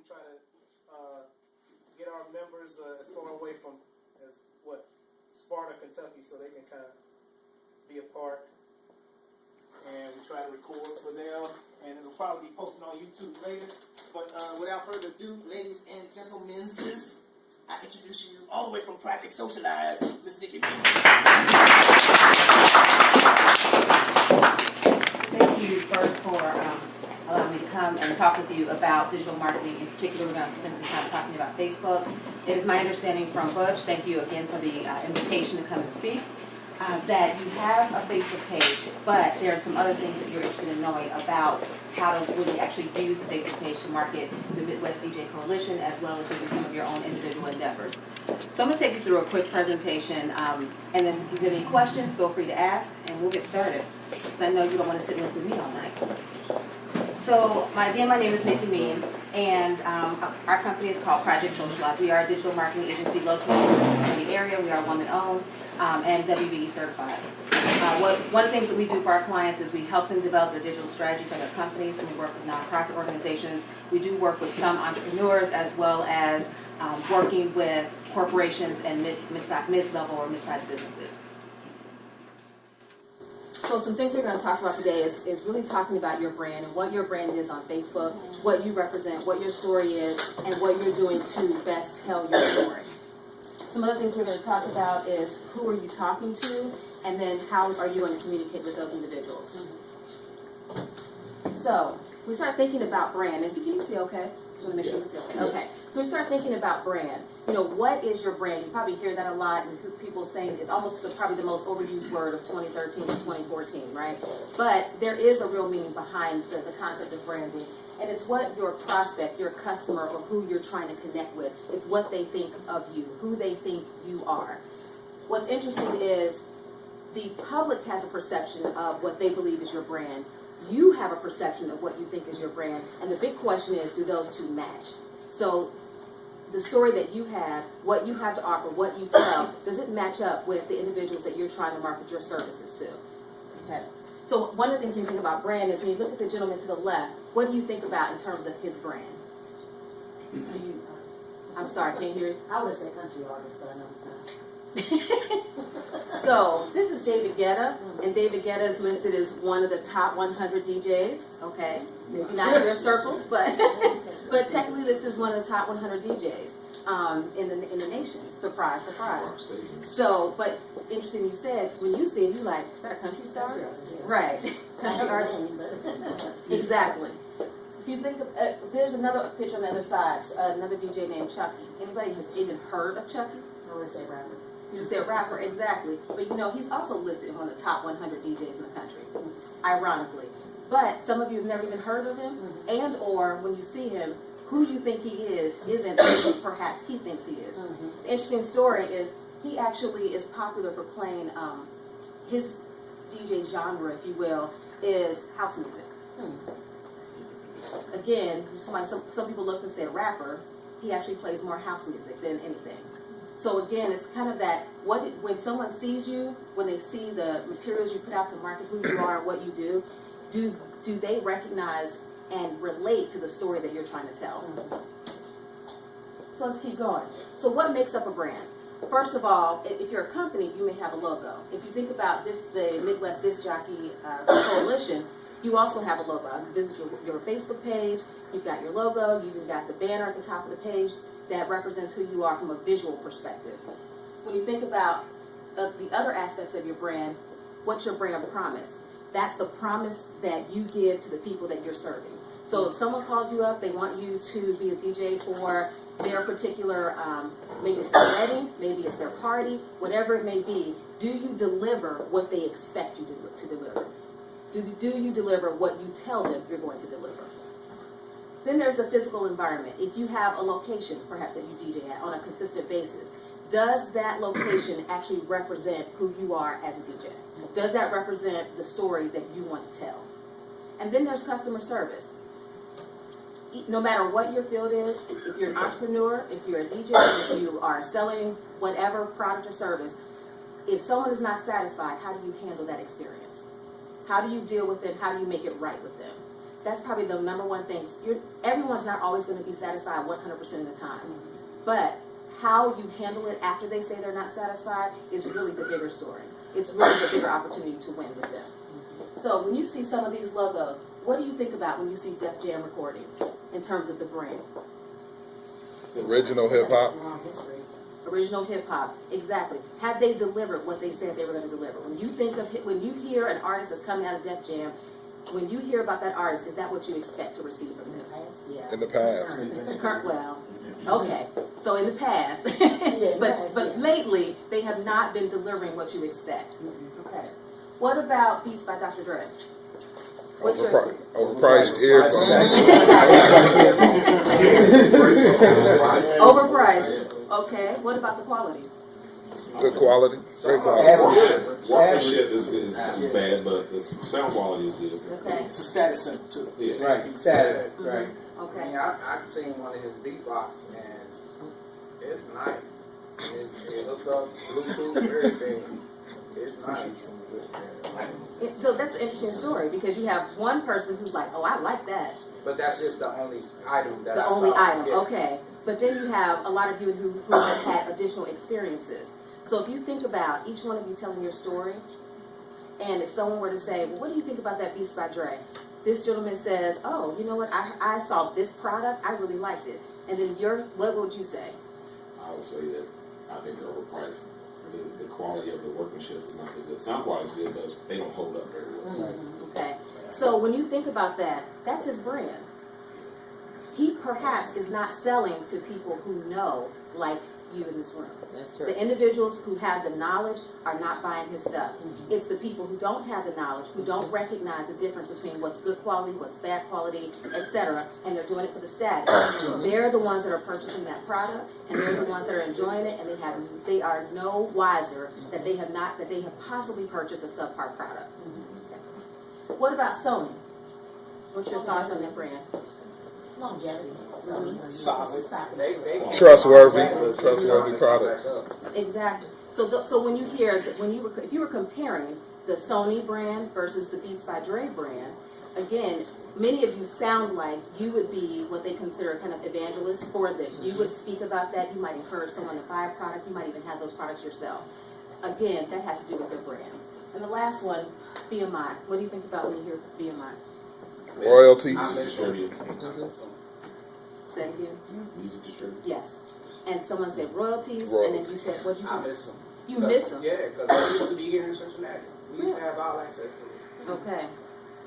We try to get our members as far away from Sparta, Kentucky, so they can kind of be a part. And we try to record for them, and it'll probably be posted on YouTube later. But without further ado, ladies and gentlemen, I introduce you all the way from Project Socialize, Miss Nikki Means. Thank you first for allowing me to come and talk with you about digital marketing. In particular, we're going to spend some time talking about Facebook. It is my understanding from Butch, thank you again for the invitation to come and speak, that you have a Facebook page, but there are some other things that you're interested in knowing about how to really actually use the Facebook page to market the Midwest DJ Coalition, as well as maybe some of your own individual endeavors. So I'm going to take you through a quick presentation, and then if you have any questions, feel free to ask, and we'll get started, because I know you don't want to sit and listen to me all night. So, again, my name is Nikki Means, and our company is called Project Socialize. We are a digital marketing agency located in the Cincinnati area. We are woman-owned and WBE certified. One of the things that we do for our clients is we help them develop their digital strategy for their companies, and we work with nonprofit organizations. We do work with some entrepreneurs, as well as working with corporations and mid-level or mid-sized businesses. So some things we're going to talk about today is really talking about your brand and what your brand is on Facebook, what you represent, what your story is, and what you're doing to best tell your story. Some other things we're going to talk about is who are you talking to, and then how are you going to communicate with those individuals. So we start thinking about brand, and if you can see okay? Just want to make sure you can see okay. Okay. So we start thinking about brand. You know, what is your brand? You probably hear that a lot, and people saying it's almost probably the most overused word of 2013 to 2014, right? But there is a real meaning behind the concept of branding, and it's what your prospect, your customer, or who you're trying to connect with, it's what they think of you, who they think you are. What's interesting is the public has a perception of what they believe is your brand. You have a perception of what you think is your brand, and the big question is, do those two match? So the story that you have, what you have to offer, what you tell, does it match up with the individuals that you're trying to market your services to? Okay. So one of the things when you think about brand is when you look at the gentleman to the left, what do you think about in terms of his brand? I'm sorry, can't hear you? I would say country artist, but I know it's not. So this is David Guetta, and David Guetta is listed as one of the top 100 DJs. Okay, maybe not in their circles, but technically this is one of the top 100 DJs in the nation. Surprise, surprise. So, but interesting, you said when you see him, you like, is that a country star? Right, country artist. Exactly. If you think of, there's another picture on the other side, another DJ named Chucky. Anybody has even heard of Chucky? I would say rapper. You would say a rapper, exactly. But you know, he's also listed as one of the top 100 DJs in the country, ironically. But some of you have never even heard of him, and or when you see him, who you think he is isn't who perhaps he thinks he is. The interesting story is he actually is popular for playing, his DJ genre, if you will, is house music. Again, some people look and say a rapper, he actually plays more house music than anything. So again, it's kind of that, when someone sees you, when they see the materials you put out to market who you are and what you do they recognize and relate to the story that you're trying to tell? So let's keep going. So what makes up a brand? First of all, if you're a company, you may have a logo. If you think about the Midwest Disc Jockey Coalition, you also have a logo. You visit your Facebook page, you've got your logo, you've got the banner at the top of the page that represents who you are from a visual perspective. When you think about the other aspects of your brand, what's your brand promise? That's the promise that you give to the people that you're serving. So if someone calls you up, they want you to be a DJ for their particular, maybe it's their wedding, maybe it's their party, whatever it may be, do you deliver what they expect you to deliver? Do you deliver what you tell them you're going to deliver? Then there's the physical environment. If you have a location, perhaps, that you DJ at on a consistent basis, does that location actually represent who you are as a DJ? Does that represent the story that you want to tell? And then there's customer service. No matter what your field is, if you're an entrepreneur, if you're a DJ, if you are selling whatever product or service, if someone is not satisfied, how do you handle that experience? How do you deal with them? How do you make it right with them? that's probably the number one thing. Everyone's not always going to be satisfied 100% of the time. But how you handle it after they say they're not satisfied is really the bigger story. It's really the bigger opportunity to win with them. So when you see some of these logos, what do you think about when you see Def Jam recordings in terms of the brand? Original hip hop. Long history. Original hip hop, exactly. Have they delivered what they said they were going to deliver? When you hear an artist that's coming out of Def Jam, when you hear about that artist, is that what you expect to receive from them? Yeah. In the past. Well, okay. So in the past, but lately they have not been delivering what you expect. Okay. What about Beats by Dr. Dre? Overpriced earphones. Overpriced. Okay. What about the quality? Good quality. Great quality. Workmanship is bad, but the sound quality is good. Okay. It's a status symbol too. Yeah. Right, status, right. Okay. I mean, I've seen one of his beatbox, and it's nice. It hooked up Bluetooth, everything. It's nice. So that's an interesting story because you have one person who's like, oh, I like that. But that's just the only item that I The saw. only item, Yeah. okay. But then you have a lot of you who have had additional experiences. So if you think about each one of you telling your story, and if someone were to say, well, what do you think about that Beats by Dre? This gentleman says, oh, you know what, I saw this product, I really liked it. And then what would you say? I would say that I think they're overpriced. The quality of the workmanship is not good. The sound quality is good, but they don't hold up very well. Okay. So when you think about that, that's his brand. He perhaps is not selling to people who know, like you in this room. That's true. The individuals who have the knowledge are not buying his stuff. It's the people who don't have the knowledge, who don't recognize the difference between what's good quality, what's bad quality, etc., and they're doing it for the status. They're the ones that are purchasing that product, and they're the ones that are enjoying it, and they are no wiser that they have possibly purchased a subpar product. Okay. What about Sony? What's your thoughts on that brand? Longevity. Solid. They Trustworthy products. Exactly. So when you hear if you were comparing the Sony brand versus the Beats by Dre brand, again, many of you sound like you would be what they consider kind of evangelists for them. You would speak about that. You might encourage someone to buy a product. You might even have those products yourself. Again, that has to do with their brand. And the last one, BMI. What do you think about when you hear BMI? Royalties. Say it again. Music distributor. Yes. And someone said royalties, Royalties. and then you said, what did you say? I miss them. You miss them? Yeah, because they used to be here in Cincinnati. We used to have all access to it. Okay.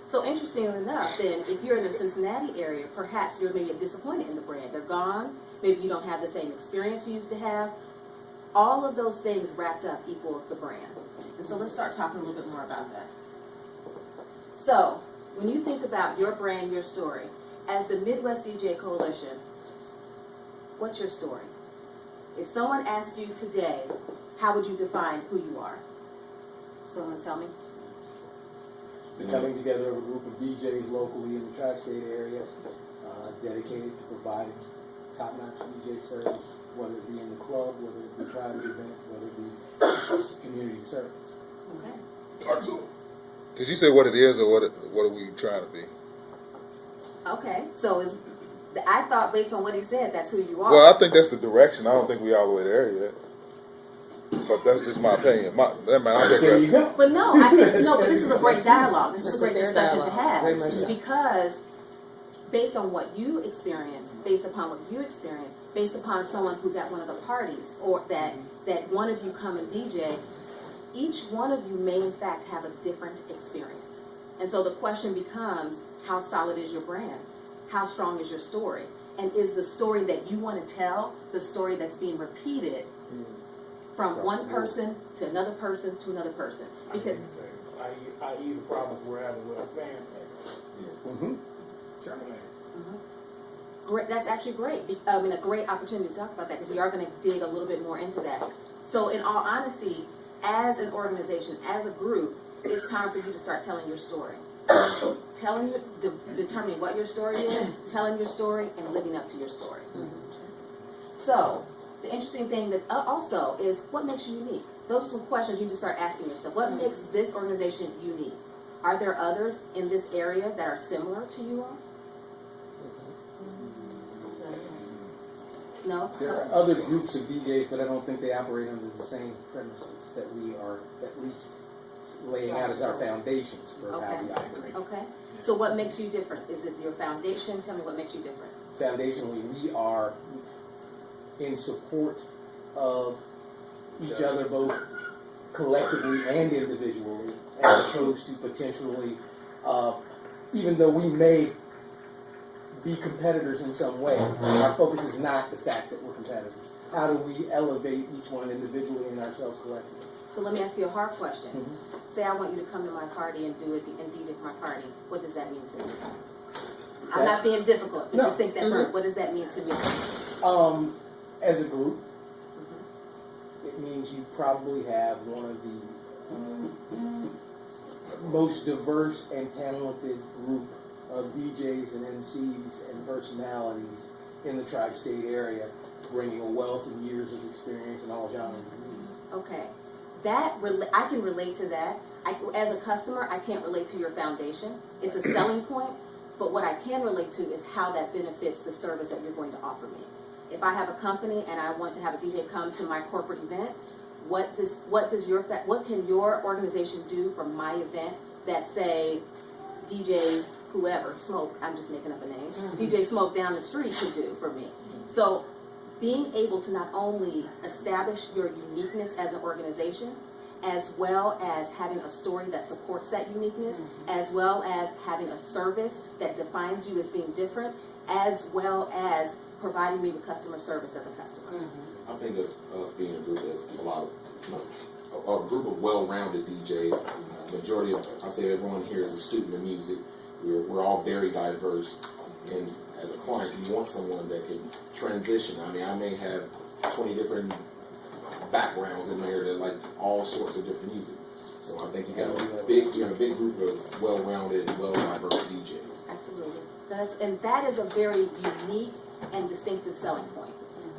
So interestingly enough, then, if you're in the Cincinnati area, perhaps you're maybe disappointed in the brand. They're gone. Maybe you don't have the same experience you used to have. All of those things wrapped up equal the brand. And so let's start talking a little bit more about that. So, when you think about your brand, your story, as the Midwest DJ Coalition, what's your story? If someone asked you today, how would you define who you are? Someone tell me. Coming together of a group of DJs locally in the tri-state area, dedicated to providing top-notch DJ service, whether it be in the club, whether it be private event, whether it be community service. Okay. Did you say what it is or what are we trying to be? Okay, so I thought based on what he said, that's who you are. Well, I think that's the direction. I don't think we're all the way there yet. But that's just my opinion. There you go. But no, I think but this is a great dialogue. This is a great fair discussion to dialogue. Very much have so. because based on what you experience, based upon someone who's at one of the parties, or that one of you come and DJ, each one of you may in fact have a different experience. And so the question becomes, how solid is your brand? How strong is your story? And is the story that you want to tell the story that's being repeated from one person to another person to another person? Because I.e. the problems we're having with our Fanpage. Great, that's actually great. I mean, a great opportunity to talk about that because we are going to dig a little bit more into that. So in all honesty, as an organization, as a group, it's time for you to start telling your story. Determining what your story is, telling your story, and living up to your story. So, the interesting thing that also is what makes you unique. Those are some questions you need to start asking yourself. What makes this organization unique? Are there others in this area that are similar to you all? No? There are other groups of DJs, but I don't think they operate under the same premises that we are at least laying out as our foundations for how we operate. Okay. So what makes you different? Is it your foundation? Tell me what makes you different. Foundationally, we are in support of each other, both collectively and individually, as opposed to potentially, even though we may be competitors in some way, our focus is not the fact that we're competitors. How do we elevate each one individually and ourselves collectively? So let me ask you a hard question. Mm-hmm. Say I want you to come to my party and do it and DJ at my party. What does that mean to me? I'm not being difficult, but No. just think that through. What does that mean to me? As a group, it means you probably have one of the most diverse and talented group of DJs and MCs and personalities in the tri-state area, bringing a wealth of years of experience in all genres of music. Okay. I can relate to that. As a customer, I can't relate to your foundation. It's a selling point, but what I can relate to is how that benefits the service that you're going to offer me. If I have a company and I want to have a DJ come to my corporate event, what can your organization do for my event that, say, DJ whoever, Smoke, I'm just making up a name, DJ Smoke down the street could do for me? So being able to not only establish your uniqueness as an organization, as well as having a story that supports that uniqueness, as well as having a service that defines you as being different, as well as providing me with customer service as a customer. I think us being a group that's a lot of, a group of well-rounded DJs. Majority of, I say everyone here is a student of music. We're all very diverse, and as a client, you want someone that can transition. I mean, I may have 20 different backgrounds in there that like all sorts of different music. So I think you have a big group of well-rounded, well-diverse DJs. Absolutely. That is a very unique and distinctive selling point.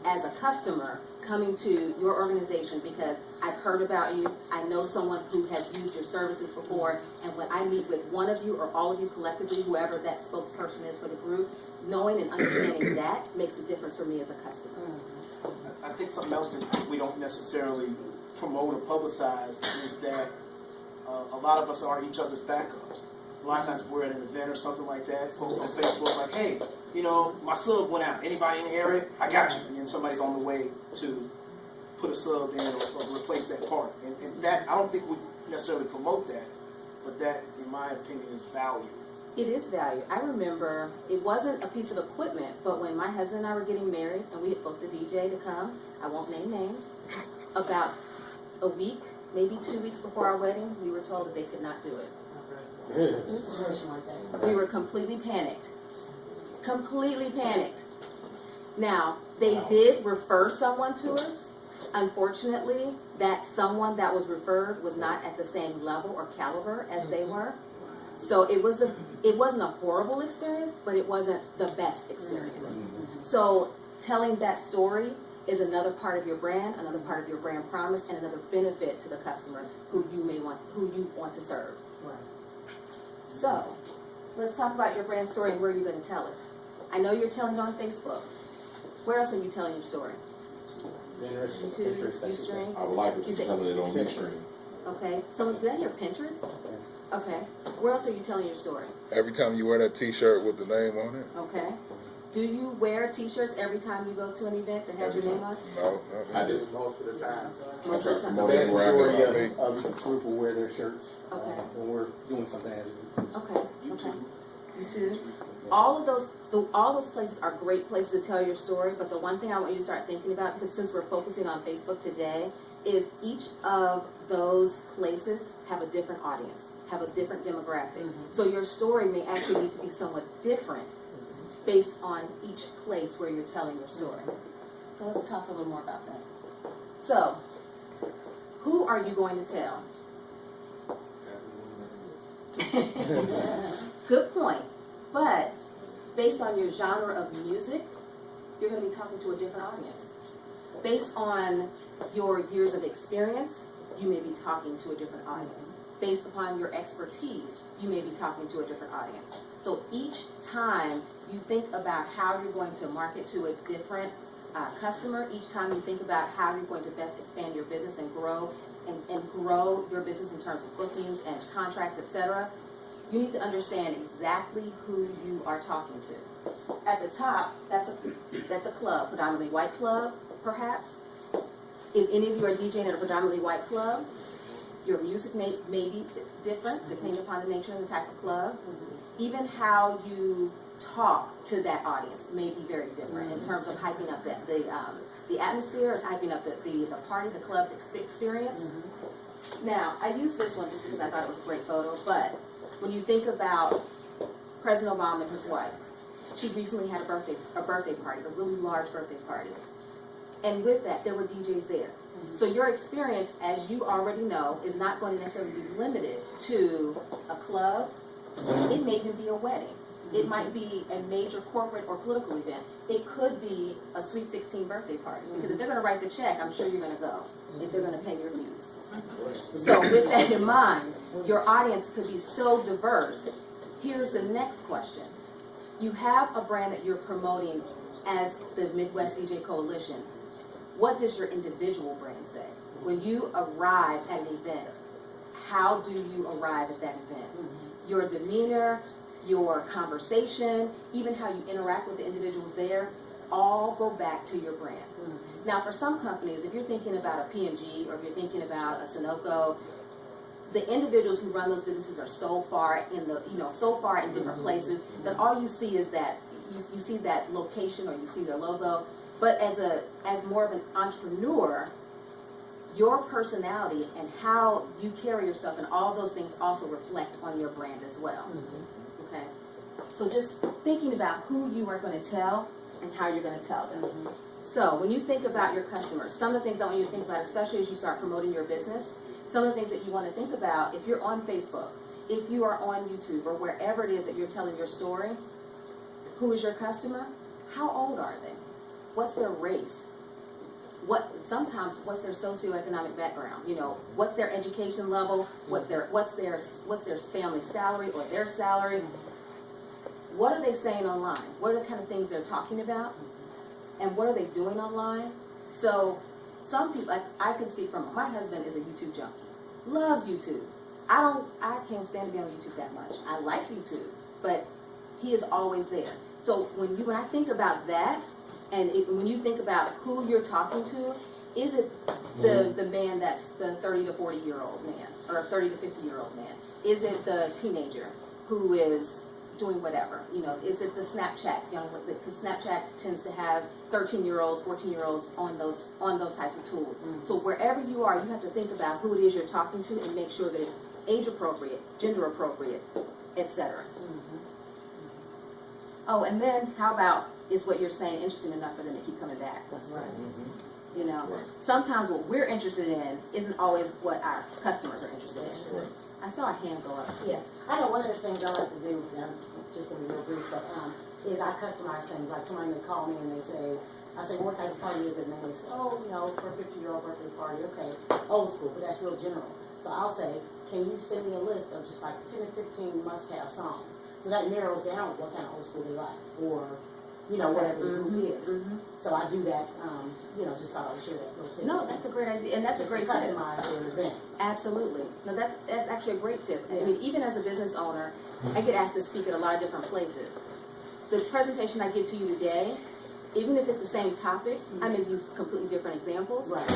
As a customer coming to your organization because I've heard about you, I know someone who has used your services before, and when I meet with one of you or all of you collectively, whoever that spokesperson is for the group, knowing and understanding that makes a difference for me as a customer. I think something else that we don't necessarily promote or publicize is that a lot of us are each other's backups. A lot of times we're at an event or something like that, post on Facebook like, hey, you know, my sub went out. Anybody in the area? I got you. And then somebody's on the way to put a sub in or replace that part. And that, I don't think we necessarily promote that, but that, in my opinion, is value. It is value. I remember it wasn't a piece of equipment, but when my husband and I were getting married and we had booked a DJ to come, I won't name names, about a week, maybe 2 weeks before our wedding, we were told that they could not do it. We were completely panicked. Completely panicked. Now, they did refer someone to us. Unfortunately, that someone that was referred was not at the same level or caliber as they were. So it wasn't a horrible experience, but it wasn't the best experience. So telling that story is another part of your brand, another part of your brand promise, and another benefit to the customer who you want to serve. So, let's talk about your brand story and where you're going to tell it. I know you're telling it on Facebook. Where else are you telling your story? Pinterest, Ustream? I would like to see telling it on Ustream. Okay. So is that your Pinterest? Okay. Where else are you telling your story? Every time you wear that T-shirt with the name on it. Okay. Do you wear T-shirts every time you go to an event that has your name on it? No, I do. Most of the time. Most of the time. The vast Wherever I majority of the group will wear their shirts Okay. when we're doing something as a group. Okay. Okay. YouTube. All those places are great places to tell your story, but the one thing I want you to start thinking about, because since we're focusing on Facebook today, is each of those places have a different audience, have a different demographic. So your story may actually need to be somewhat different based on each place where you're telling your story. So let's talk a little more about that. So, who are you going to tell? Good point. But based on your genre of music, you're going to be talking to a different audience. Based on your years of experience, you may be talking to a different audience. based upon your expertise, you may be talking to a different audience. So each time you think about how you're going to market to a different customer, each time you think about how you're going to best expand your business and grow your business in terms of bookings and contracts, etc., you need to understand exactly who you are talking to. At the top, that's a club, predominantly white club, perhaps. If any of you are DJing at a predominantly white club, your music may be different depending upon the nature and the type of club. Even how you talk to that audience may be very different in terms of hyping up the atmosphere, or hyping up the party, the club experience. Now, I use this one just because I thought it was a great photo, but when you think about President Obama and his wife, she recently had a birthday party, a really large birthday party. And with that, there were DJs there. So your experience, as you already know, is not going to necessarily be limited to a club. It may even be a wedding. It might be a major corporate or political event. It could be a Sweet 16 birthday party. Because if they're going to write the check, I'm sure you're going to go. If they're going to pay your fees. So with that in mind, your audience could be so diverse. Here's the next question. You have a brand that you're promoting as the Midwest DJ Coalition. What does your individual brand say? When you arrive at an event, how do you arrive at that event? Your demeanor, your conversation, even how you interact with the individuals there, all go back to your brand. Now, for some companies, if you're thinking about a P&G or if you're thinking about a Sunoco, the individuals who run those businesses are so far in different places that all you see is that you see that location or you see their logo. But as more of an entrepreneur, your personality and how you carry yourself and all those things also reflect on your brand as well. Okay? So just thinking about who you are going to tell and how you're going to tell them. So when you think about your customers, some of the things I want you to think about, especially as you start promoting your business, some of the things that you want to think about, if you're on Facebook, if you are on YouTube, or wherever it is that you're telling your story, who is your customer? How old are they? What's their race? Sometimes what's their socioeconomic background? What's their education level? What's their family salary or their salary? What are they saying online? What are the kind of things they're talking about? And what are they doing online? So some people, I can speak from, my husband is a YouTube junkie, loves YouTube. I can't stand to be on YouTube that much. I like YouTube, but he is always there. So when I think about that, and when you think about who you're talking to, is it the man that's the 30 to 40-year-old man, or 30 to 50-year-old man? Is it the teenager who is doing whatever? Is it the Snapchat? Because Snapchat tends to have 13-year-olds, 14-year-olds on those types of tools. So wherever you are, you have to think about who it is you're talking to and make sure that it's age appropriate, gender appropriate, etc. Oh, and then how about, is what you're saying interesting enough for them to keep coming back? That's right. Sometimes what we're interested in isn't always what our customers are interested in. Right. I saw a hand go up. Yes. I know one of the things I like to do, just to be real brief, but is I customize things. Like somebody may call me and I say, well, what type of party is it? And they say, for a 50-year-old birthday party, okay, old school, but that's real general. So I'll say, can you send me a list of just like 10 or 15 must-have songs? So that narrows down what kind of old school they like, or whatever the group is. So I do that, just thought I would share that. No, that's a great idea, and that's a great tip. Customize your event. Absolutely. No, that's actually a great tip. I mean, even as a business owner, I get asked to speak at a lot of different places. The presentation I give to you today, even if it's the same topic, I may use completely different examples. Right.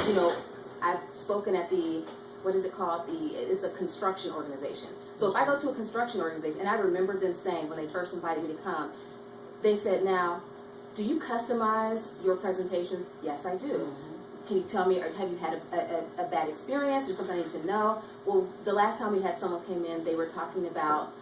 I've spoken at what is it called? It's a construction organization. So if I go to a construction organization, and I remember them saying when they first invited me to come, they said, now, do you customize your presentations? Yes, I do. Can you tell me, or have you had a bad experience or something I need to know? Well, the last time we had someone came in, they were talking about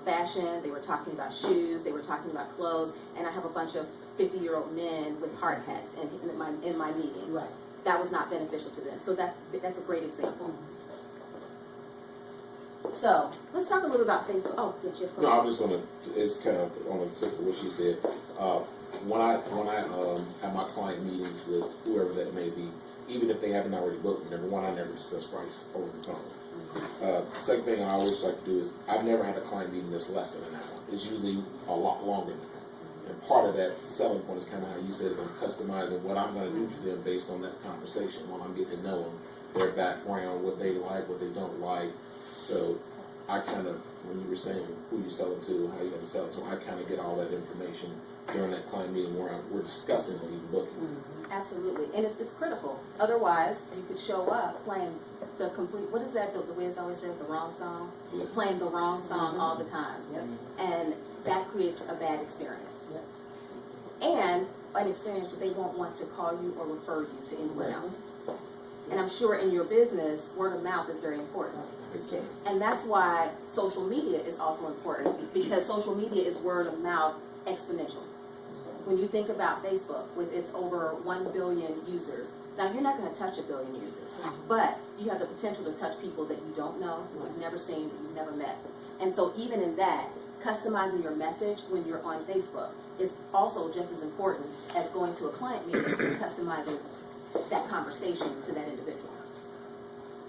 fashion, they were talking about shoes, they were talking about clothes, and I have a bunch of 50-year-old men with hard hats in my meeting. Right. That was not beneficial to them. So that's a great example. So let's talk a little about Facebook. Oh, yes, your No, I'm just gonna. It's kind of on the tip of what she said. When I have my client meetings with whoever that may be, even if they haven't already booked me, number one, I never discuss price over the phone. Second thing I always like to do is, I've never had a client meeting that's less than an hour. It's usually a lot longer than that. And part of that selling point is kind of how you said, is I'm customizing what I'm going to do for them based on that conversation, when I'm getting to know them, their background, what they like, what they don't like. So I kind of, when you were saying who you're selling to, how you're going to sell it to, I kind of get all that information during that client meeting where we're discussing what you're booking. Absolutely, and it's critical. Otherwise, you could show up playing the complete, what is that, the Wiz always says, the wrong song? Yeah. Playing the wrong song all the time. Yep. And that creates a bad experience. Yep. And an experience that they won't want to call you or refer you to anyone else. And I'm sure in your business, word of mouth is very important. And that's why social media is also important, because social media is word of mouth exponential. When you think about Facebook, with its over 1 billion users, now you're not going to touch 1 billion users, but you have the potential to touch people that you don't know, you've never seen, you've never met. And so even in that, customizing your message when you're on Facebook is also just as important as going to a client meeting and customizing that conversation to that individual.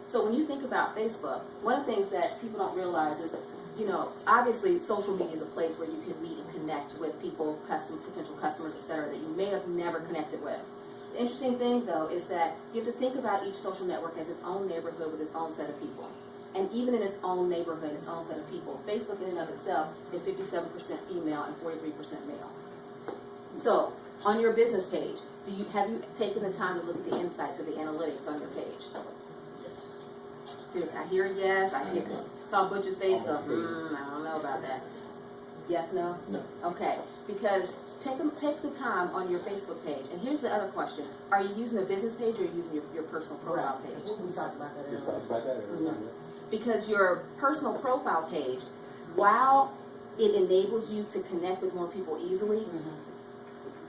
So when you think about Facebook, one of the things that people don't realize is that, you know, obviously social media is a place where you can meet and connect with people, potential customers, etc., that you may have never connected with. The interesting thing, though, is that you have to think about each social network as its own neighborhood with its own set of people. And even in its own neighborhood, its own set of people, Facebook in and of itself is 57% female and 43% male. So, on your business page, have you taken the time to look at the insights or the analytics on your page? Yes. I hear yes, I hear saw Butch's face go, I don't know about that. Yes, no? No. Okay, because take the time on your Facebook page. And here's the other question. Are you using a business page or are you using your personal profile page? We talked about that We earlier. talked about that earlier. Because your personal profile page, while it enables you to connect with more people easily,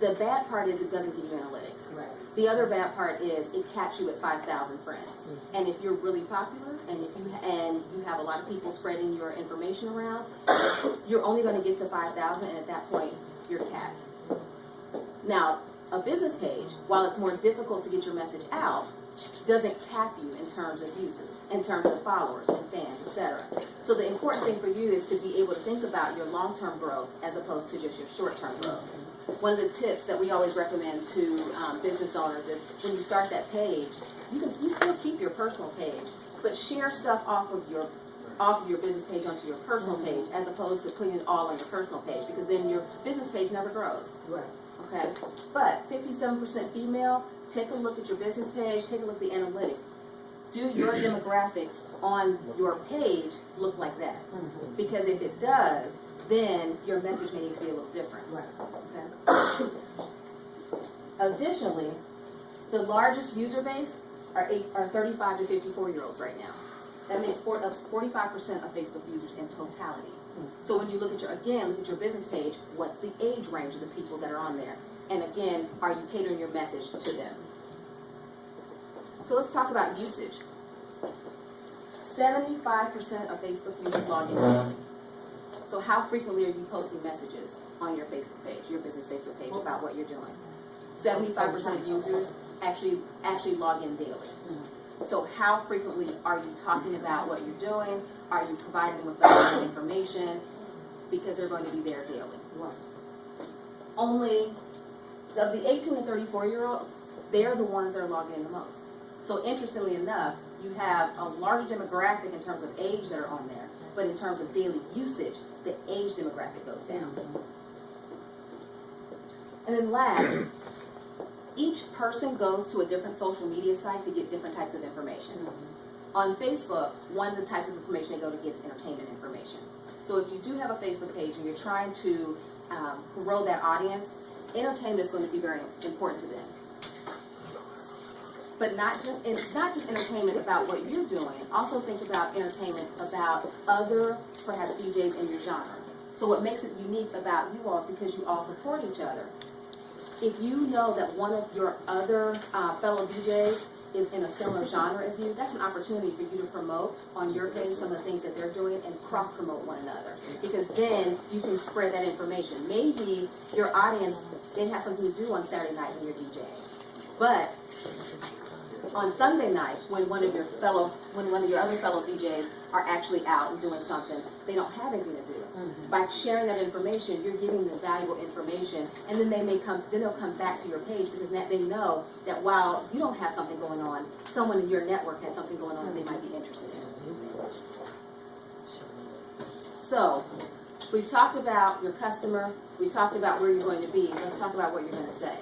the bad part is it doesn't give you analytics. Right. The other bad part is it caps you at 5,000 friends. And if you're really popular and you have a lot of people spreading your information around, you're only going to get to 5,000, and at that point you're capped. Now, a business page, while it's more difficult to get your message out, doesn't cap you in terms of users, in terms of followers and fans, etc. So the important thing for you is to be able to think about your long-term growth as opposed to just your short-term growth. One of the tips that we always recommend to business owners is when you start that page, you still keep your personal page, but share stuff off of your business page onto your personal page, as opposed to putting it all on your personal page, because then your business page never grows. Right. Okay, but 57% female. Take a look at your business page. Take a look at the analytics. Do your demographics on your page look like that? Because if it does, then your message may need to be a little different. Right. Okay. Additionally, the largest user base are 35 to 54-year-olds right now. That makes 45% of Facebook users in totality. So when you look at your business page, what's the age range of the people that are on there? And again, are you catering your message to them? So let's talk about usage. 75% of Facebook users log in daily. So how frequently are you posting messages on your Facebook page, your business Facebook page, about what you're doing? 75% of users actually log in daily. So how frequently are you talking about what you're doing? Are you providing them with valuable information? Because they're going to be there daily. Right. Only of the 18 to 34-year-olds, they're the ones that are logging in the most. So interestingly enough, you have a larger demographic in terms of age that are on there, but in terms of daily usage, the age demographic goes down. And then last, each person goes to a different social media site to get different types of information. On Facebook, one of the types of information they go to get is entertainment information. So if you do have a Facebook page and you're trying to grow that audience, entertainment is going to be very important to them. But it's not just entertainment about what you're doing. Also think about entertainment about other, perhaps, DJs in your genre. So what makes it unique about you all is because you all support each other. If you know that one of your other fellow DJs is in a similar genre as you, that's an opportunity for you to promote on your page some of the things that they're doing and cross-promote one another. Because then you can spread that information. Maybe your audience didn't have something to do on Saturday night when you're DJing. But on Sunday night, when one of your other fellow DJs are actually out and doing something, they don't have anything to do. By sharing that information, you're giving them valuable information, and then they'll come back to your page because they know that while you don't have something going on, someone in your network has something going on that they might be interested in. So, we've talked about your customer, we've talked about where you're going to be, let's talk about what you're going to say.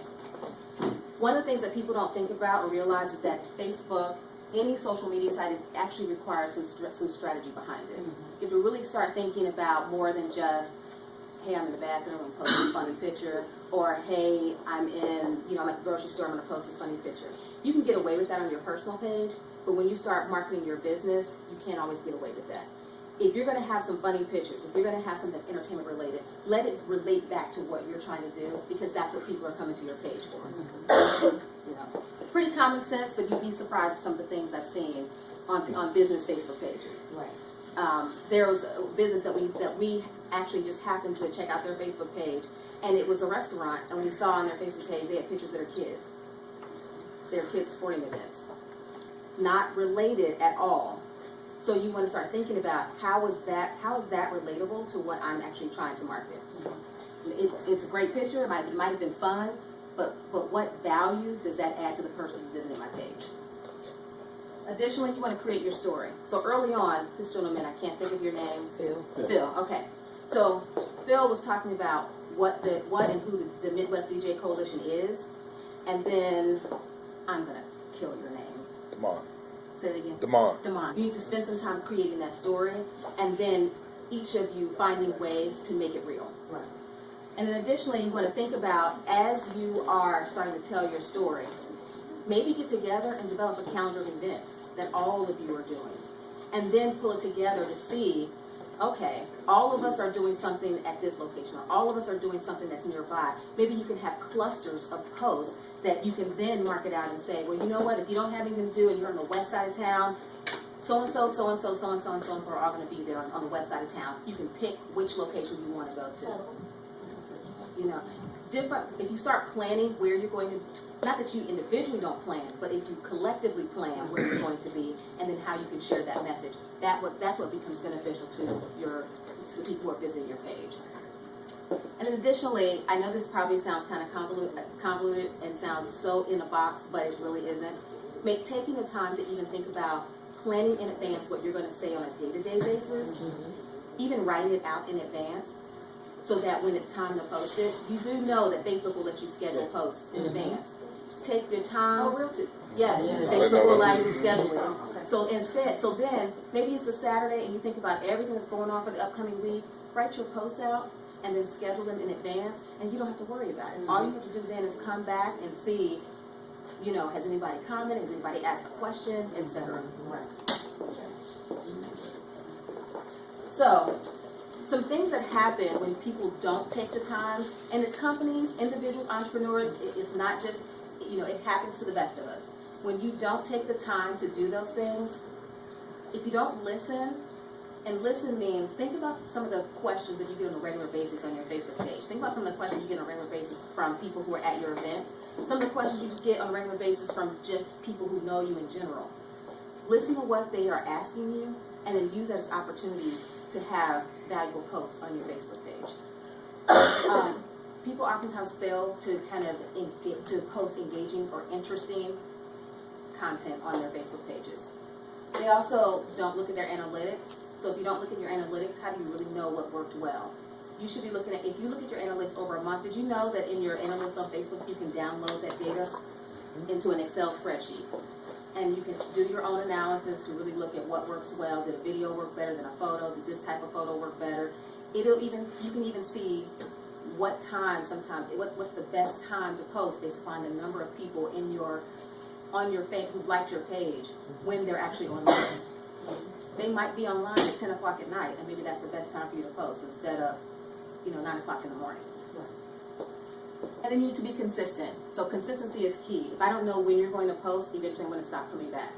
One of the things that people don't think about or realize is that Facebook, any social media site, actually requires some strategy behind it. If you really start thinking about more than just, hey, I'm in the bathroom and post a funny picture, or hey, I'm at the grocery store, I'm going to post this funny picture. You can get away with that on your personal page, but when you start marketing your business, you can't always get away with that. If you're going to have some funny pictures, if you're going to have something that's entertainment related, let it relate back to what you're trying to do, because that's what people are coming to your page for. Pretty common sense, but you'd be surprised at some of the things I've seen on business Facebook pages. Right. There was a business that we actually just happened to check out their Facebook page, and it was a restaurant, and we saw on their Facebook page they had pictures of their kids' sporting events, not related at all. So you want to start thinking about how is that relatable to what I'm actually trying to market. It's a great picture. It might have been fun, but what value does that add to the person who visited my page? Additionally, you want to create your story. So early on, this gentleman, I can't think of your name. Phil. Okay. So Phil was talking about what and who the Midwest DJ Coalition is, and then I'm gonna kill your name. Come on. Say it again. Damon. You need to spend some time creating that story, and then each of you finding ways to make it real. Right. And then additionally, you want to think about, as you are starting to tell your story, maybe get together and develop a calendar of events that all of you are doing. And then pull it together to see, okay, all of us are doing something at this location, or all of us are doing something that's nearby. Maybe you can have clusters of posts that you can then mark it out and say, well, you know what, if you don't have anything to do and you're on the west side of town, so-and-so, so-and-so, so-and-so, and so-and-so are all going to be there on the west side of town. You can pick which location you want to go to. If you start planning where you're going to, not that you individually don't plan, but if you collectively plan where you're going to be, and then how you can share that message, that's what becomes beneficial to the people who are visiting your page. And then additionally, I know this probably sounds kind of convoluted and sounds so in a box, but it really isn't. Taking the time to even think about planning in advance what you're going to say on a day-to-day basis, even writing it out in advance, so that when it's time to post it, you do know that Facebook will let you schedule posts in advance. Take your time. Yes, Facebook will allow you to schedule it. So then, maybe it's a Saturday and you think about everything that's going on for the upcoming week, write your posts out, and then schedule them in advance, and you don't have to worry about it. All you have to do then is come back and see, has anybody commented, has anybody asked a question, etc. Right. So, some things that happen when people don't take the time, and it's companies, individuals, entrepreneurs, it's not just, it happens to the best of us. When you don't take the time to do those things, if you don't listen, and listen means, think about some of the questions that you get on a regular basis on your Facebook page. Think about some of the questions you get on a regular basis from people who are at your events. Some of the questions you get on a regular basis from just people who know you in general. Listen to what they are asking you, and then use that as opportunities to have valuable posts on your Facebook page. People oftentimes fail to to post engaging or interesting content on their Facebook pages. They also don't look at their analytics. So if you don't look at your analytics, how do you really know what worked well? You should be looking at, if you look at your analytics over a month, did you know that in your analytics on Facebook, you can download that data into an Excel spreadsheet? And you can do your own analysis to really look at what works well. Did a video work better than a photo? Did this type of photo work better? You can even see what time what's the best time to post based upon the number of people on your page who've liked your page when they're actually online. They might be online at 10 o'clock at night, and maybe that's the best time for you to post instead of 9 o'clock in the morning. And then you need to be consistent. So consistency is key. If I don't know when you're going to post, eventually I'm going to stop coming back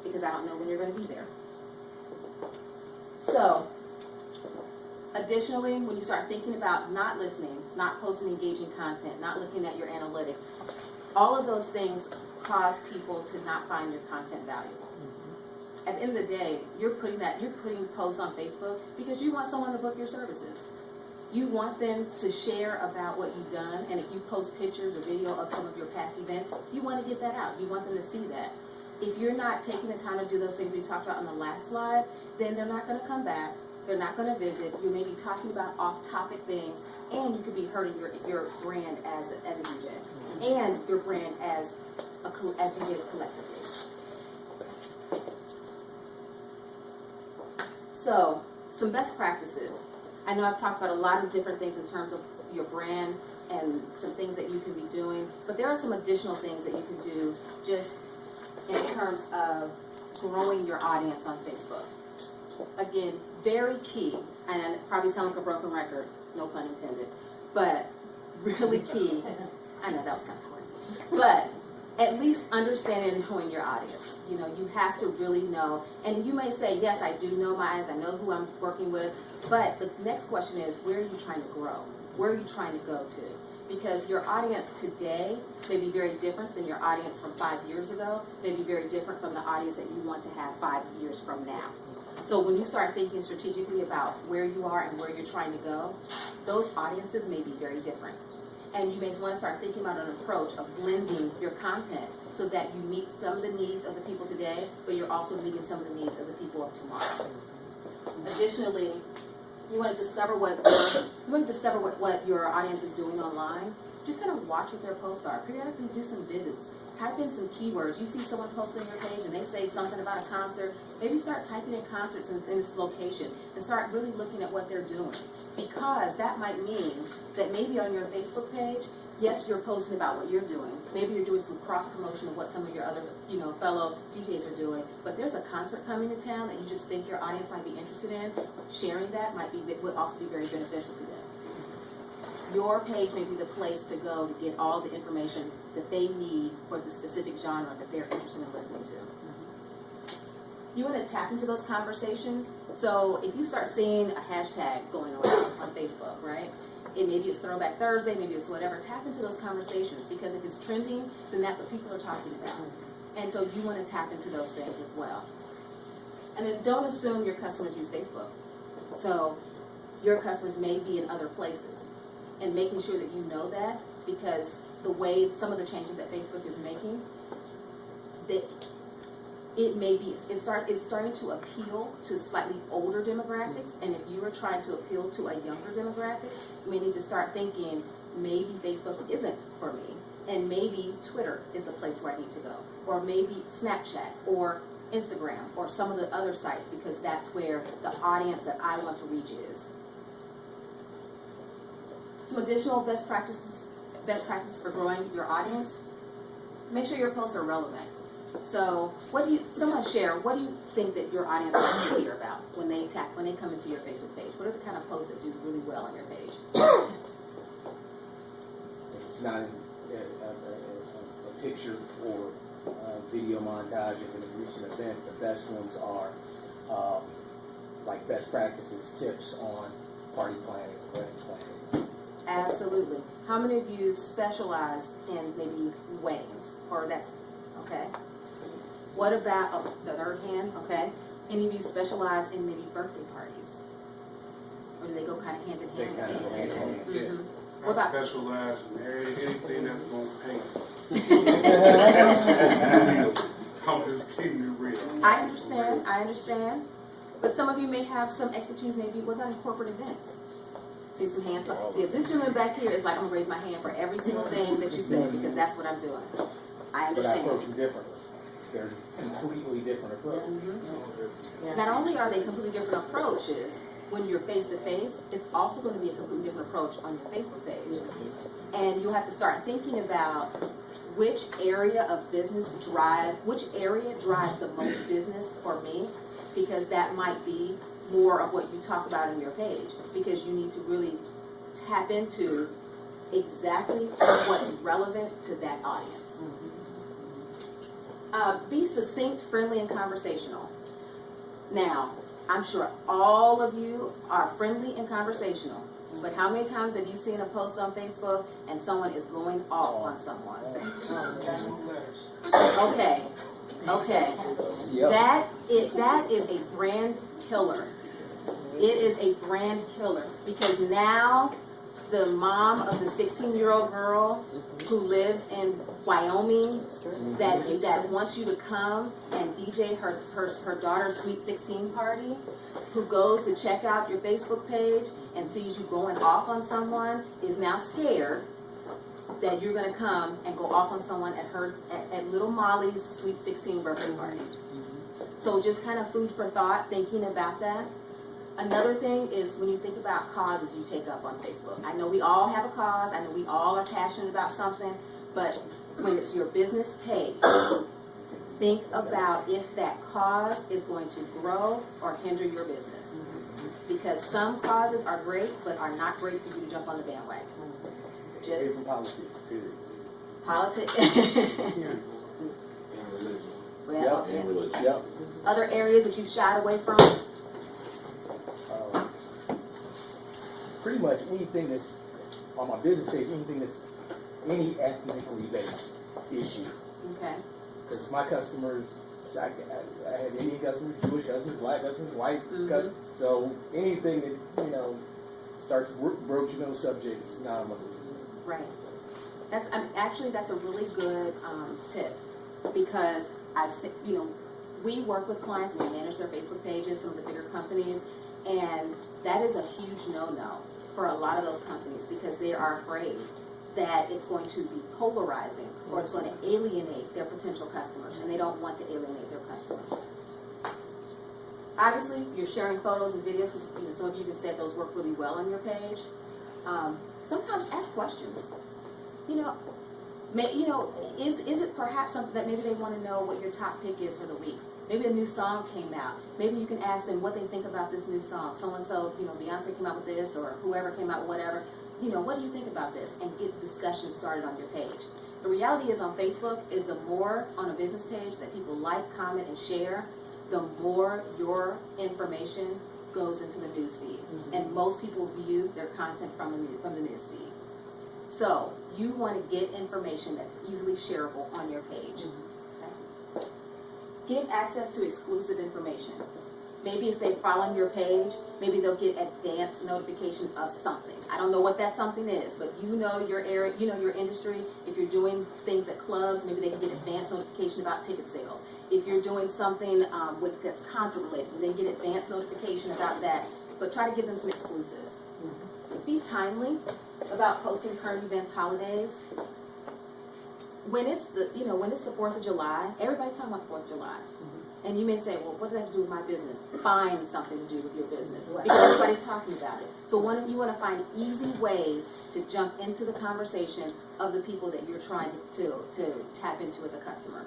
because I don't know when you're going to be there. So, additionally, when you start thinking about not listening, not posting engaging content, not looking at your analytics, all of those things cause people to not find your content valuable. At the end of the day, you're putting posts on Facebook because you want someone to book your services. You want them to share about what you've done, and if you post pictures or video of some of your past events, you want to get that out. You want them to see that. If you're not taking the time to do those things we talked about on the last slide, then they're not going to come back. They're not going to visit. You may be talking about off-topic things, and you could be hurting your brand as a DJ, and your brand as DJs collectively. So, some best practices. I know I've talked about a lot of different things in terms of your brand and some things that you can be doing, but there are some additional things that you can do just in terms of growing your audience on Facebook. Again, very key, and it probably sounds like a broken record, no pun intended, but really key. I know that was kind of corny, but at least understanding and knowing your audience. You know, you have to really know, and you may say, yes, I do know my audience, I know who I'm working with, but the next question is, where are you trying to grow? Where are you trying to go to? Because your audience today may be very different than your audience from 5 years ago, may be very different from the audience that you want to have 5 years from now. So when you start thinking strategically about where you are and where you're trying to go, those audiences may be very different. And you may want to start thinking about an approach of blending your content so that you meet some of the needs of the people today, but you're also meeting some of the needs of the people of tomorrow. Additionally, you want to discover what your audience is doing online. Just kind of watch what their posts are. Periodically do some visits. Type in some keywords. You see someone posting on your page and they say something about a concert. Maybe start typing in concerts in this location and start really looking at what they're doing. Because that might mean that maybe on your Facebook page, yes, you're posting about what you're doing. Maybe you're doing some cross promotion of what some of your other, fellow DJs are doing. But there's a concert coming to town that you just think your audience might be interested in. Sharing that would also be very beneficial to them. Your page may be the place to go to get all the information that they need for the specific genre that they're interested in listening to. You want to tap into those conversations. So if you start seeing a hashtag going around on Facebook, right? Maybe it's Throwback Thursday, maybe it's whatever. Tap into those conversations, because if it's trending, then that's what people are talking about. And so you want to tap into those things as well. And then don't assume your customers use Facebook. So your customers may be in other places. And making sure that you know that, because the way some of the changes that Facebook is making, that it's starting to appeal to slightly older demographics. And if you are trying to appeal to a younger demographic, you may need to start thinking, maybe Facebook isn't for me, and maybe Twitter is the place where I need to go, or maybe Snapchat or Instagram or some of the other sites, because that's where the audience that I want to reach is. Some additional best practices for growing your audience. Make sure your posts are relevant. So, what do you think that your audience wants to hear about when they come into your Facebook page? What are the kind of posts that do really well on your page? If it's not a picture or a video montage of a recent event, the best ones are like best practices, tips on party planning, wedding planning. Absolutely. How many of you specialize in maybe weddings? Or that's, okay. What about, the third hand, okay. Any of you specialize in maybe birthday parties? Or do they go kind of hand in hand? They kind of go hand in hand. Mm-hmm. What about? I specialize in anything that's going to paint. I'm just keeping it real. I understand. But some of you may have some expertise, maybe, what about in corporate events? See some hands up. Yeah, this gentleman back here is like, I'm going to raise my hand for every single thing that you said, because that's what I'm doing. I But I understand. approach them differently. They're completely different approach. Mm-hmm. Not only are they completely different approaches, when you're face-to-face, it's also going to be a completely different approach on your Facebook page. And you'll have to start thinking about which area of business which area drives the most business for me, because that might be more of what you talk about in your page, because you need to really tap into exactly what's relevant to that audience. Be succinct, friendly, and conversational. Now, I'm sure all of you are friendly and conversational, But how many times have you seen a post on Facebook and someone is going off on someone? Okay. Yep. That is a brand killer. It is a brand killer because now the mom of the 16-year-old girl who lives in Wyoming that wants you to come and DJ her daughter's Sweet 16 party, who goes to check out your Facebook page and sees you going off on someone, is now scared that you're going to come and go off on someone at little Molly's Sweet 16 birthday party. So just kind of food for thought, thinking about that. Another thing is when you think about causes you take up on Facebook. I know we all have a cause. I know we all are passionate about something. But when it's your business page, think about if that cause is going to grow or hinder your business. Because some causes are great, but are not great for you to jump on the bandwagon. Just Away from politics, period. politics. Well, Yep. And religion. Yep. other areas that you shied away from. Pretty much anything that's on my business page, anything that's any ethnically based issue. Okay. Because my customers, I have Indian customers, Jewish customers, black customers, white customers. So anything that, starts broaching those subjects, now I'm looking for. Right. That's a really good tip because I've seen, we work with clients and we manage their Facebook pages, some of the bigger companies, and that is a huge no-no for a lot of those companies because they are afraid that it's going to be polarizing or it's going to alienate their potential customers, and they don't want to alienate their customers. Obviously, you're sharing photos and videos because some of you even said those work really well on your page. Sometimes ask questions. Is it perhaps something that maybe they want to know what your top pick is for the week? Maybe a new song came out. Maybe you can ask them what they think about this new song. So-and-so, Beyonce came out with this, or whoever came out with whatever. What do you think about this? And get discussion started on your page. The reality is on Facebook is the more on a business page that people like, comment, and share, the more your information goes into the newsfeed. And most people view their content from the newsfeed. So you want to get information that's easily shareable on your page. Okay? Give access to exclusive information. Maybe if they follow your page, maybe they'll get advance notification of something. I don't know what that something is, but your area, your industry. If you're doing things at clubs, maybe they can get advance notification about ticket sales. If you're doing something that's concert related, they get advance notification about that. But try to give them some exclusives. Be timely about posting current events, holidays. When it's the 4th of July, everybody's talking about the 4th of July. And you may say, well, what does that have to do with my business? Find something to do with your business. Because everybody's talking about it. So you want to find easy ways to jump into the conversation of the people that you're trying to tap into as a customer.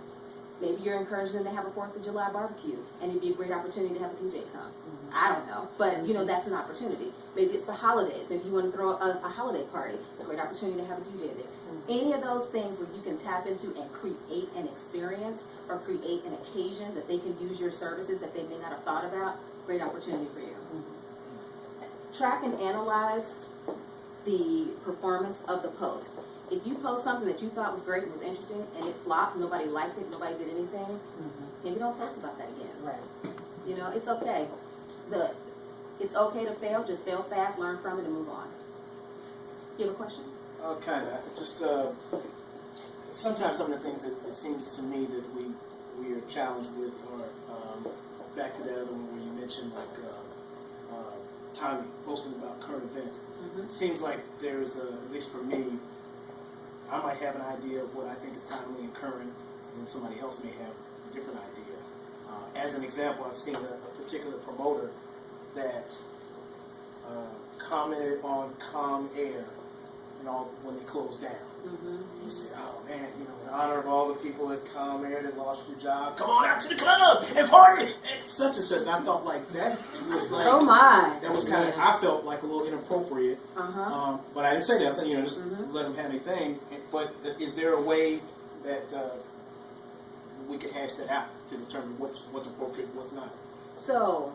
Maybe you're encouraging them to have a 4th of July barbecue, and it'd be a great opportunity to have a DJ come. I don't know, but that's an opportunity. Maybe it's the holidays. Maybe you want to throw a holiday party. It's a great opportunity to have a DJ there. Any of those things where you can tap into and create an experience or create an occasion that they can use your services that they may not have thought about, great opportunity for you. Track and analyze the performance of the post. If you post something that you thought was great and was interesting and it flopped, nobody liked it, nobody did anything, maybe don't post about that again. Right. It's okay. It's okay to fail, just fail fast, learn from it, and move on. You have a question? Kind of. Just sometimes some of the things that it seems to me that we are challenged with are back to that other one where you mentioned timing, posting about current events. It seems like there's at least for me, I might have an idea of what I think is timely and current, and somebody else may have a different idea. As an example, I've seen a particular promoter that commented on Com Air when they closed down. He said, oh man, in honor of all the people at Com Air that lost your job, come on out to the club and party and such and such. And I felt like that was like, oh my, that was kind of, I felt like a little inappropriate. But I didn't say that. Just let them have anything. But is there a way that we could hash that out to determine what's appropriate and what's not? So,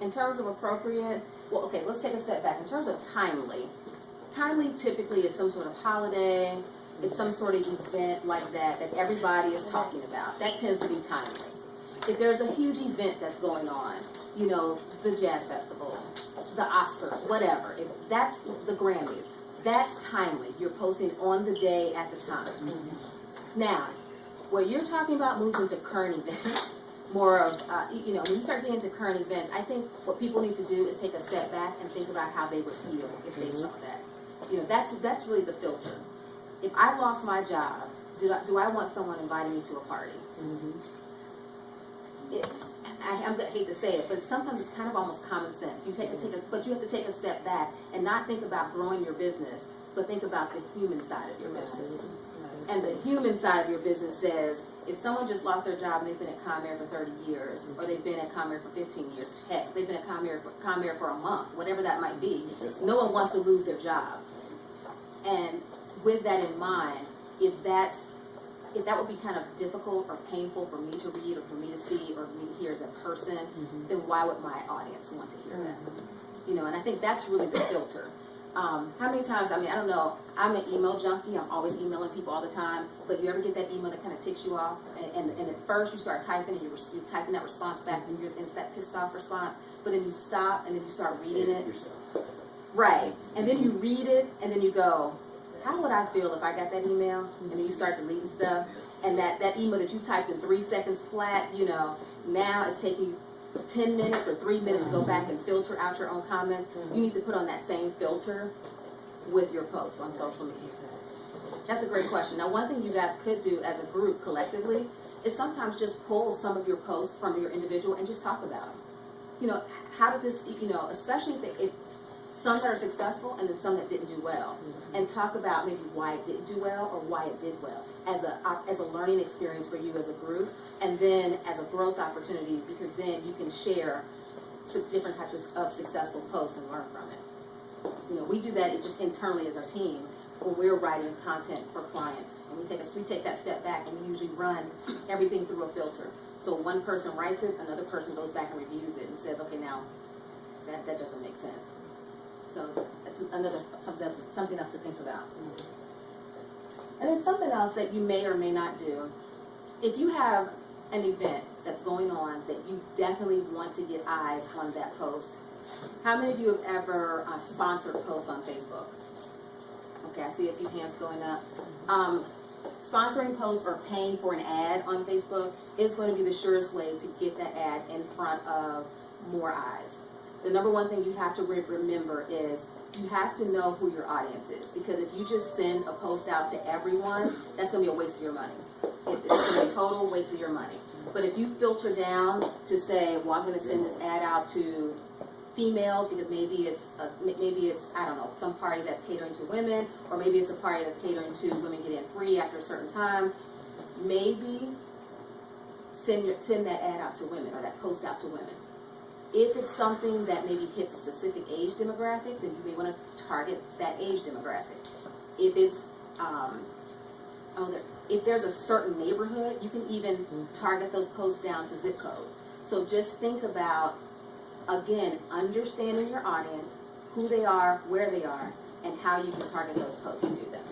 in terms of appropriate, well, okay, let's take a step back. In terms of timely typically is some sort of holiday, it's some sort of event like that everybody is talking about. That tends to be timely. If there's a huge event that's going on, you know, the Jazz Festival, the Oscars, whatever, if that's the Grammys, that's timely. You're posting on the day at the time. Now, what you're talking about moves into current events, more of, you know, when you start getting into current events, I think what people need to do is take a step back and think about how they would feel if they saw that. You know, that's really the filter. If I lost my job, do I want someone inviting me to a party? I hate to say it, but sometimes it's kind of almost common sense. But you have to take a step back and not think about growing your business, but think about the human side of your business. And the human side of your business says, if someone just lost their job and they've been at Comair for 30 years, or they've been at Comair for 15 years, heck, they've been at Comair for a month, whatever that might be, no one wants to lose their job. And with that in mind, if that would be kind of difficult or painful for me to read or for me to see or for me to hear as a person, then why would my audience want to hear that? You know, and I think that's really the filter. How many times, I mean, I don't know, I'm an email junkie, I'm always emailing people all the time, but you ever get that email that kind of ticks you off, and at first you start typing, and you're typing that response back, and it's that pissed off response, but then you stop, and then you start reading it. Right, and then you read it, and then you go, how would I feel if I got that email? And then you start deleting stuff, and that email that you typed in 3 seconds flat, you know, now it's taking you 10 minutes or 3 minutes to go back and filter out your own comments. You need to put on that same filter with your posts on social media. That's a great question. Now, one thing you guys could do as a group collectively is sometimes just pull some of your posts from your individual and just talk about them. You know, how did this, you know, especially if some that are successful and then some that didn't do well, and talk about maybe why it didn't do well or why it did well as a learning experience for you as a group, and then as a growth opportunity, because then you can share different types of successful posts and learn from it. You know, we do that just internally as our team when we're writing content for clients, and we take that step back, and we usually run everything through a filter. So one person writes it, another person goes back and reviews it and says, okay, now that doesn't make sense. So that's something else to think about. And then something else that you may or may not do, if you have an event that's going on that you definitely want to get eyes on that post, how many of you have ever sponsored posts on Facebook? Okay, I see a few hands going up. Sponsoring posts or paying for an ad on Facebook is going to be the surest way to get that ad in front of more eyes. The number one thing you have to remember is you have to know who your audience is, because if you just send a post out to everyone, that's going to be a waste of your money. It's going to be a total waste of your money. But if you filter down to say, well, I'm going to send this ad out to females because maybe it's I don't know, some party that's catering to women, or maybe it's a party that's catering to women get in free after a certain time, maybe send that ad out to women or that post out to women. If it's something that maybe hits a specific age demographic, then you may want to target that age demographic. If it's if there's a certain neighborhood, you can even target those posts down to zip code. So just think about, again, understanding your audience, who they are, where they are, and how you can target those posts to do them.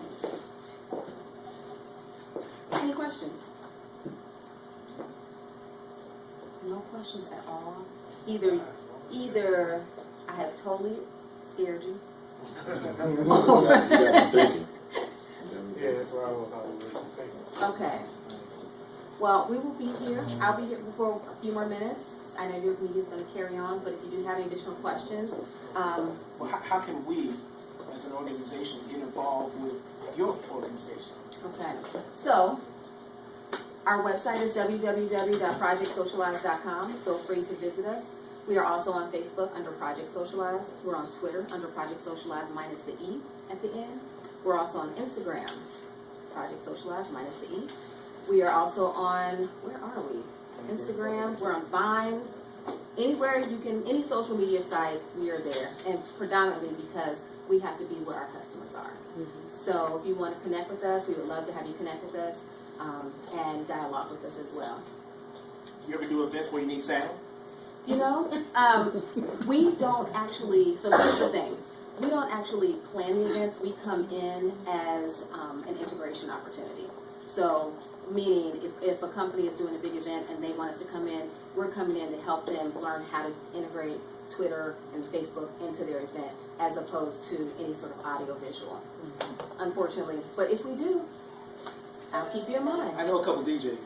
Any questions? No questions at all? Either I have totally scared you. Yeah, that's where I was thinking. Okay. Well, we will be here. I'll be here for a few more minutes. I know your meeting is going to carry on, but if you do have any additional questions. Well, how can we, as an organization, get involved with your organization? Okay. So, our website is www.projectsocialize.com. Feel free to visit us. We are also on Facebook under Project Socialize. We're on Twitter under Project Socialize minus the E at the end. We're also on Instagram, Project Socialize minus the E. We are also on, where are we? Instagram. We're on Vine. Anywhere you can, any social media site, we are there. And predominantly because we have to be where our customers are. So if you want to connect with us, we would love to have you connect with us and dialogue with us as well. You ever do events where you need sound? You know, we don't actually. So here's the thing: we don't actually plan the events. We come in as an integration opportunity. So, meaning if a company is doing a big event and they want us to come in, we're coming in to help them learn how to integrate Twitter and Facebook into their event, as opposed to any sort of audio visual. Unfortunately, but if we do, I'll keep you in mind. I know a couple DJs.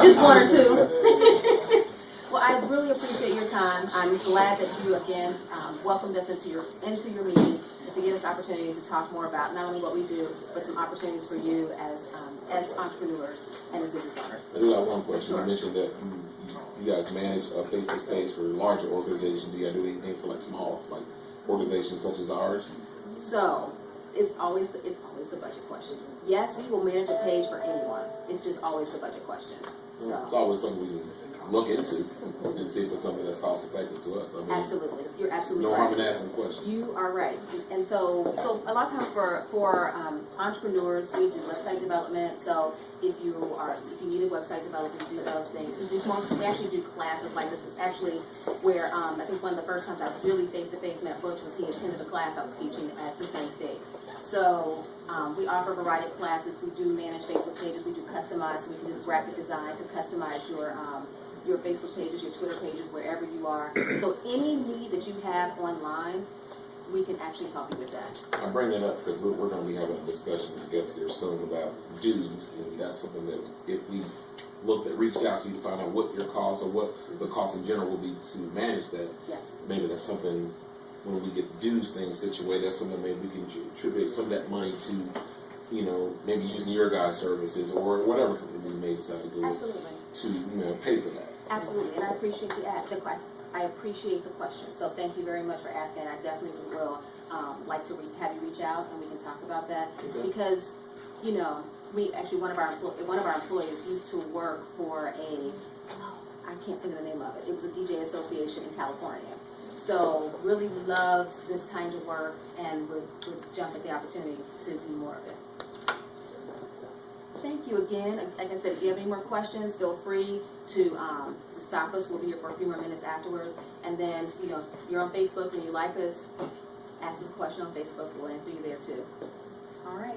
Just one or two. Well, I really appreciate your time. I'm glad that you again welcomed us into your meeting to give us opportunities to talk more about not only what we do, but some opportunities for you as entrepreneurs and as business owners. I do have one question. Sure. You mentioned that you guys manage face-to-face for larger organizations. Do you guys do anything for like small, like organizations such as ours? So it's always the budget question. Yes, we will manage a page for anyone. It's just always the budget question. So It's always something we can look into and see if it's something that's cost effective to us. I mean, absolutely, you're absolutely no right. harm in asking the question. You are right, and so a lot of times for entrepreneurs, we do website development. So if you need a website development, we do those things. We actually do classes like this. Is actually where I think one of the first times I really face to face met Butch was he attended a class I was teaching at Cincinnati State. So we offer a variety of classes. We do manage Facebook pages. We do customize. We can do graphic design to customize your Facebook pages, your Twitter pages, wherever you are. So any need that you have online, we can actually help you with that. I bring that up because we're going to be having a discussion, I guess, here soon about dues, and that's something that if we reached out to you to find out what your cost or what the cost in general will be to manage that, Yes. maybe that's something when we get the dues thing situated, that's something maybe we can attribute some of that money to, maybe using your guys' services or whatever company we may decide to do Absolutely. to pay for that. Absolutely, and I appreciate I appreciate the question. So thank you very much for asking. I definitely will like to have you reach out and we can talk about that. Okay. Because we actually one of our employees used to work for I can't think of the name of it. It was a DJ association in California. So really loves this kind of work and would jump at the opportunity to do more of it. So, thank you again. Like I said, if you have any more questions, feel free to stop us. We'll be here for a few more minutes afterwards. And then, if you're on Facebook and you like us, ask us a question on Facebook. We'll answer you there too. All right.